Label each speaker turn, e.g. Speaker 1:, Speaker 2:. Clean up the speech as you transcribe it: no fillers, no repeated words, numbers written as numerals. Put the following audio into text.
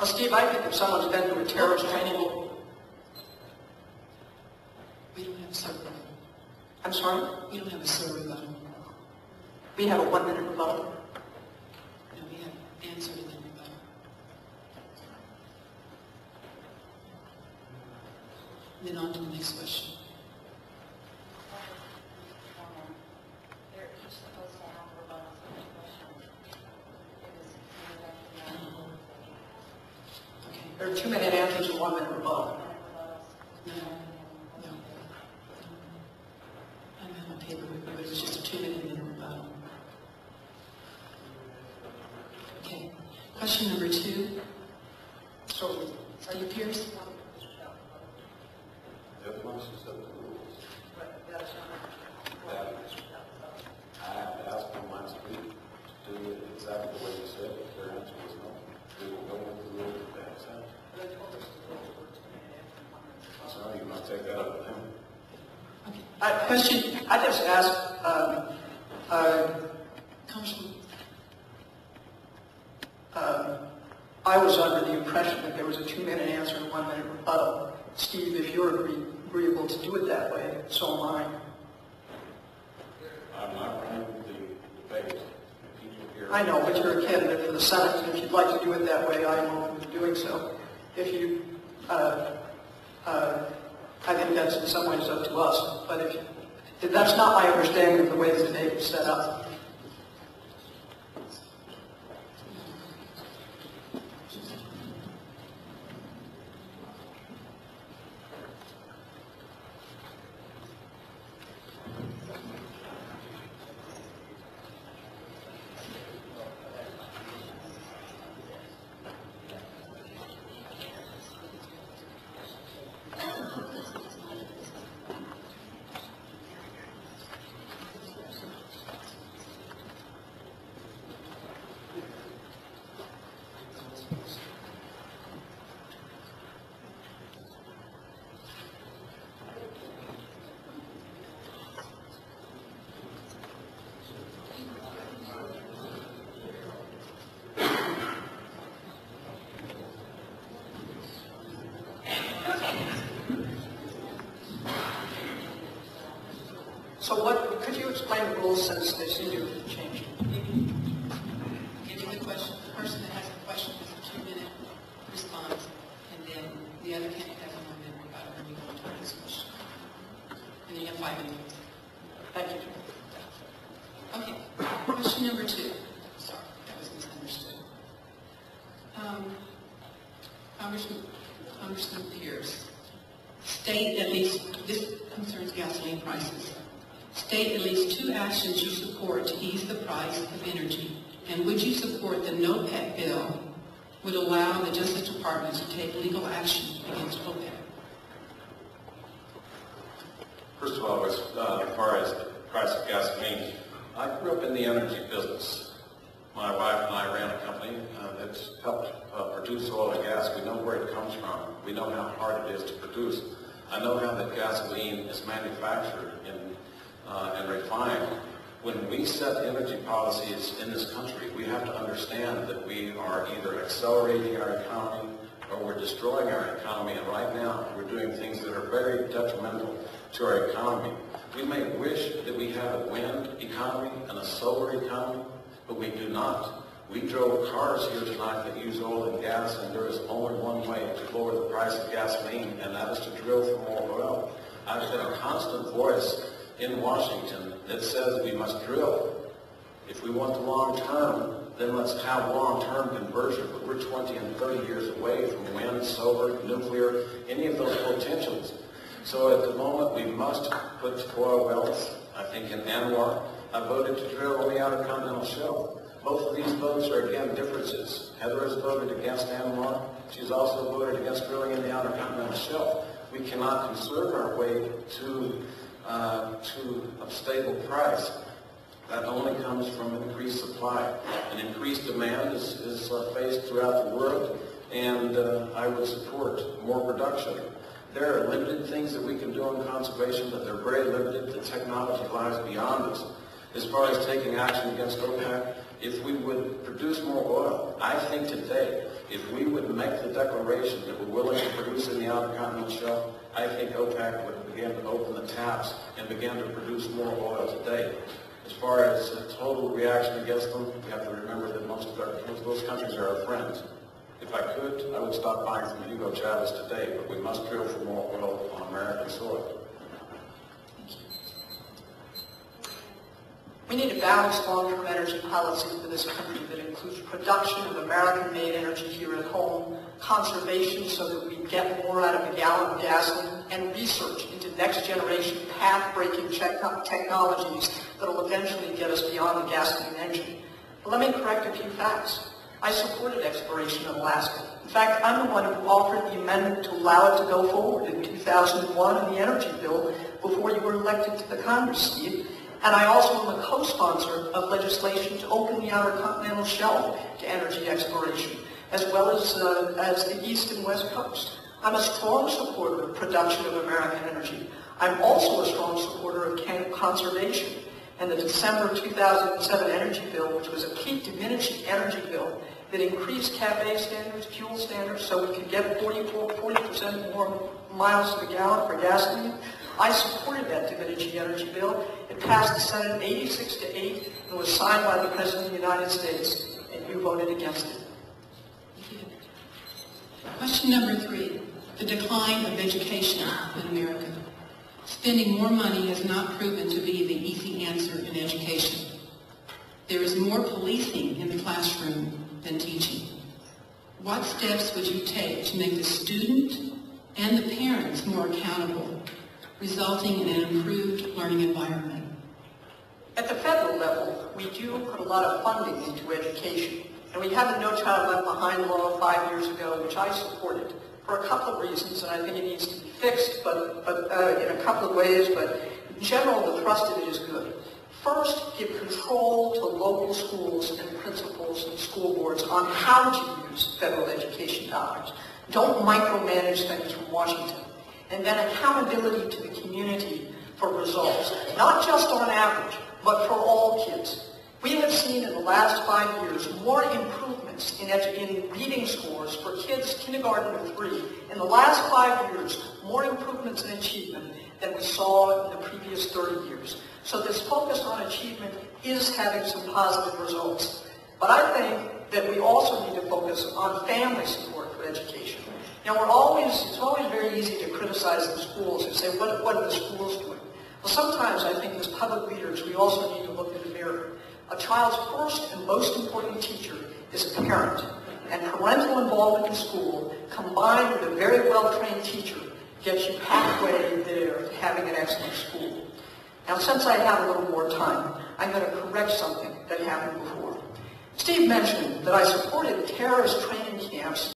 Speaker 1: Well, Steve, I think if someone's been to a terrorist training,
Speaker 2: We don't have a server button.
Speaker 1: I'm sorry?
Speaker 2: We don't have a server button.
Speaker 1: We have a 1-minute rebuttal.
Speaker 2: No, we have answer to the rebuttal. Then on to the next question.
Speaker 3: They're each supposed to have rebuttals on each question.
Speaker 2: Okay.
Speaker 1: There are 2-minute answers and 1-minute rebuttal.
Speaker 2: No. I don't have a paper with me, but it's just a 2-minute rebuttal. Okay. Question number 2.
Speaker 1: So,
Speaker 2: Steve Pierce?
Speaker 4: Amongst the rules. That I have asked them last week to do it exactly the way you said. Their answer was no. We will go with the rules that they have set. So you must take that up with them.
Speaker 2: Okay.
Speaker 1: question, I just asked,
Speaker 2: Congressman.
Speaker 1: I was under the impression that there was a 2-minute answer and 1-minute rebuttal. Steve, if you're agreeable to do it that way, so am I.
Speaker 4: I'm not running the debate. People here.
Speaker 1: I know, but you're a candidate for the Senate, and if you'd like to do it that way, I am open to doing so. If you, I think that's in some ways up to us, but if that's not my understanding of the way the debate is set up. So could you explain the rules since they seem to have changed?
Speaker 2: Give the question. The person that has a question has a 2-minute response, and then the other candidate has a 1-minute rebuttal, and we go into a discussion. And then you have 5 minutes.
Speaker 1: Thank you.
Speaker 2: Okay. Question number 2. Sorry, that was misunderstood. Congressman Pierce, state at least, this concerns gasoline prices. State at least 2 actions you support to ease the price of energy, and would you support the NOPEC bill would allow the Justice Department to take legal action against OPEC?
Speaker 4: First of all, as far as the price of gasoline, I grew up in the energy business. My wife and I ran a company that's helped produce oil and gas. We know where it comes from. We know how hard it is to produce. I know how that gasoline is manufactured and refined. When we set energy policies in this country, we have to understand that we are either accelerating our economy or we're destroying our economy. And right now, we're doing things that are very detrimental to our economy. We may wish that we had a wind economy and a solar economy, but we do not. We drove cars here tonight that use oil and gas, and there is only one way to lower the price of gasoline, and that is to drill for more oil. I've been a constant voice in Washington that says we must drill. If we want the long term, then let's have long-term conversion. But we're 20 and 30 years away from wind, solar, nuclear, any of those potentials. So at the moment, we must put oil wells. I think in Anwar, I voted to drill on the Outer Continental Shelf. Both of these votes are, again, differences. Heather has voted against Anwar. She's also voted against drilling in the Outer Continental Shelf. We cannot conserve our way to a stable price. That only comes from increased supply. An increased demand is faced throughout the world, and I would support more production. There are limited things that we can do on conservation, but they're very limited. The technology lies beyond us. As far as taking action against OPEC, if we would produce more oil. I think today, if we would make the declaration that we're willing to produce in the Outer Continental Shelf, I think OPEC would begin to open the taps and begin to produce more oil today. As far as a total reaction against them, we have to remember that most of those countries are our friends. If I could, I would stop buying from Hugo Chavez today, but we must drill for more oil on American soil.
Speaker 1: We need a balanced long-term energy policy for this country that includes production of American-made energy here at home, conservation so that we get more out of a gallon of gasoline, and research into next-generation path-breaking technologies that will eventually get us beyond the gasoline engine. But let me correct a few facts. I supported exploration in Alaska. In fact, I'm the one who offered the amendment to allow it to go forward in 2001 in the energy bill before you were elected to the Congress, Steve. And I also am a co-sponsor of legislation to open the Outer Continental Shelf to energy exploration, as well as the East and West Coast. I'm a strong supporter of production of American energy. I'm also a strong supporter of conservation. And the December 2007 energy bill, which was a peak diminishing energy bill that increased CAFE standards, fuel standards, so we could get 40% more miles to the gallon for gasoline. I supported that diminishing energy bill. It passed the Senate 86-8 and was signed by the President of the United States, and you voted against it.
Speaker 2: Question number 3, the decline of education in America. Spending more money has not proven to be the easy answer in education. There is more policing in the classroom than teaching. What steps would you take to make the student and the parents more accountable, resulting in an improved learning environment?
Speaker 1: At the federal level, we do put a lot of funding into education. And we had the No Child Left Behind law 5 years ago, which I supported for a couple of reasons, and I think it needs to be fixed, but in a couple of ways, but in general, the thrust of it is good. First, give control to local schools and principals and school boards on how to use federal education dollars. Don't micromanage things from Washington. And then accountability to the community for results, not just on average, but for all kids. We have seen in the last 5 years more improvements in reading scores for kids kindergarten to 3. In the last 5 years, more improvements in achievement than we saw in the previous 30 years. So this focus on achievement is having some positive results. But I think that we also need to focus on family support for education. Now, it's always very easy to criticize the schools and say, what are the schools doing? Well, sometimes I think as public leaders, we also need to look in the mirror. A child's first and most important teacher is a parent. And parental involvement in school, combined with a very well-trained teacher, gets you halfway there to having an excellent school. Now, since I have a little more time, I'm going to correct something that happened before. Steve mentioned that I supported terrorist training camps